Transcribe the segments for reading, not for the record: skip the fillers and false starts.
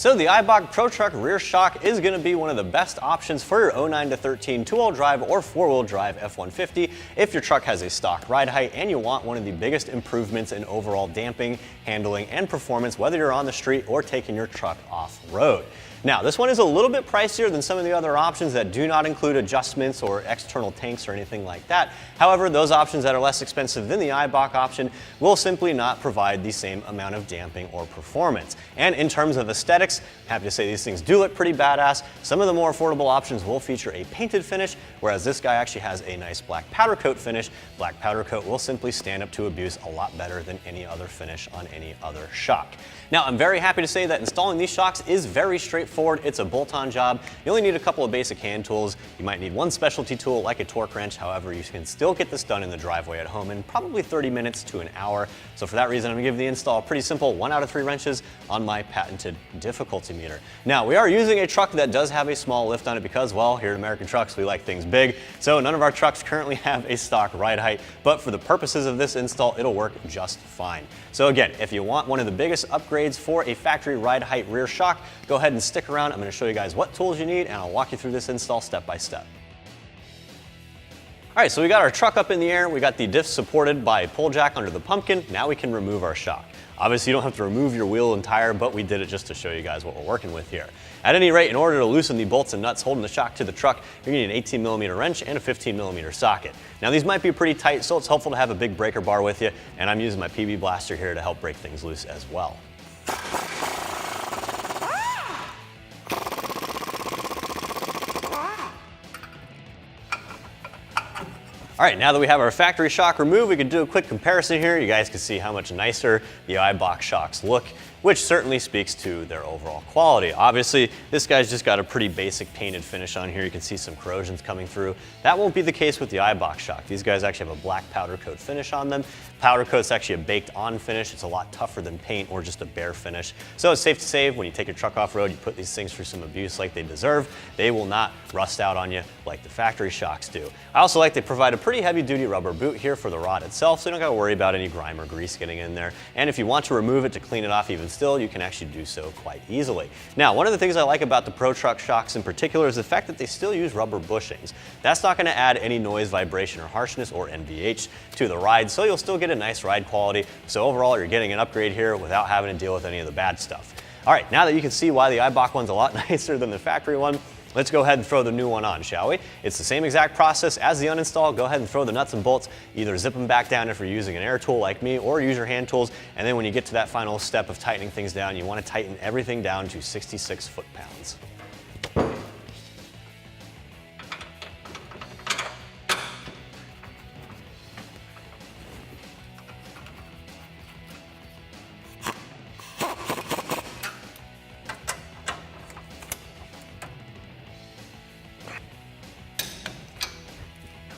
So the Eibach Pro Truck rear shock is going to be one of the best options for your 09 to 13 two-wheel drive or four-wheel drive F-150 if your truck has a stock ride height and you want one of the biggest improvements in overall damping, handling, and performance, whether you're on the street or taking your truck off-road. Now, this one is a little bit pricier than some of the other options that do not include adjustments or external tanks or anything like that. However, those options that are less expensive than the Eibach option will simply not provide the same amount of damping or performance. And in terms of aesthetics, I'm happy to say these things do look pretty badass. Some of the more affordable options will feature a painted finish, whereas this guy actually has a nice black powder coat finish. Black powder coat will simply stand up to abuse a lot better than any other finish on any other shock. Now, I'm very happy to say that installing these shocks is very straightforward. It's a bolt-on job. You only need a couple of basic hand tools. You might need one specialty tool like a torque wrench. However, you can still get this done in the driveway at home in probably 30 minutes to an hour. So for that reason, I'm gonna give the install pretty simple, 1 out of 3 wrenches on my patented difficulty meter. Now, we are using a truck that does have a small lift on it because, well, here at American Trucks, we like things big. So none of our trucks currently have a stock ride height, but for the purposes of this install, it'll work just fine. So again, if you want one of the biggest upgrades for a factory ride height rear shock, go ahead and stick around. I'm going to show you guys what tools you need and I'll walk you through this install step by step. All right, so we got our truck up in the air. We got the diffs supported by a pull jack under the pumpkin. Now we can remove our shock. Obviously, you don't have to remove your wheel and tire, but we did it just to show you guys what we're working with here. At any rate, in order to loosen the bolts and nuts holding the shock to the truck, you're going to need an 18mm wrench and a 15mm socket. Now, these might be pretty tight, so it's helpful to have a big breaker bar with you, and I'm using my PB Blaster here to help break things loose as well. All right, now that we have our factory shock removed, we can do a quick comparison here. You guys can see how much nicer the Eibach shocks look, which certainly speaks to their overall quality. Obviously, this guy's just got a pretty basic painted finish on here. You can see some corrosions coming through. That won't be the case with the Eibach shock. These guys actually have a black powder coat finish on them. Powder coat's actually a baked on finish. It's a lot tougher than paint or just a bare finish. So it's safe to say when you take your truck off road, you put these things through some abuse like they deserve. They will not rust out on you like the factory shocks do. I also like they provide a pretty heavy duty rubber boot here for the rod itself, so you don't gotta worry about any grime or grease getting in there. And if you want to remove it to clean it off even still, you can actually do so quite easily. Now, one of the things I like about the Pro Truck shocks in particular is the fact that they still use rubber bushings. That's not gonna add any noise, vibration, or harshness or NVH to the ride, so you'll still get a nice ride quality. So overall, you're getting an upgrade here without having to deal with any of the bad stuff. All right, now that you can see why the Eibach one's a lot nicer than the factory one, let's go ahead and throw the new one on, shall we? It's the same exact process as the uninstall. Go ahead and throw the nuts and bolts. Either zip them back down if you're using an air tool like me, or use your hand tools. And then when you get to that final step of tightening things down, you want to tighten everything down to 66 foot-pounds.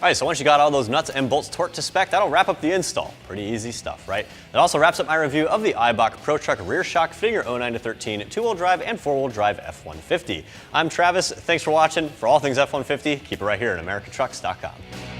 All right, so once you got all those nuts and bolts torqued to spec, that'll wrap up the install. Pretty easy stuff, right? That also wraps up my review of the Eibach Pro Truck rear shock fitting your 09 to 13 two-wheel drive and four-wheel drive F-150. I'm Travis. Thanks for watching. For all things F-150, keep it right here at AmericanTrucks.com.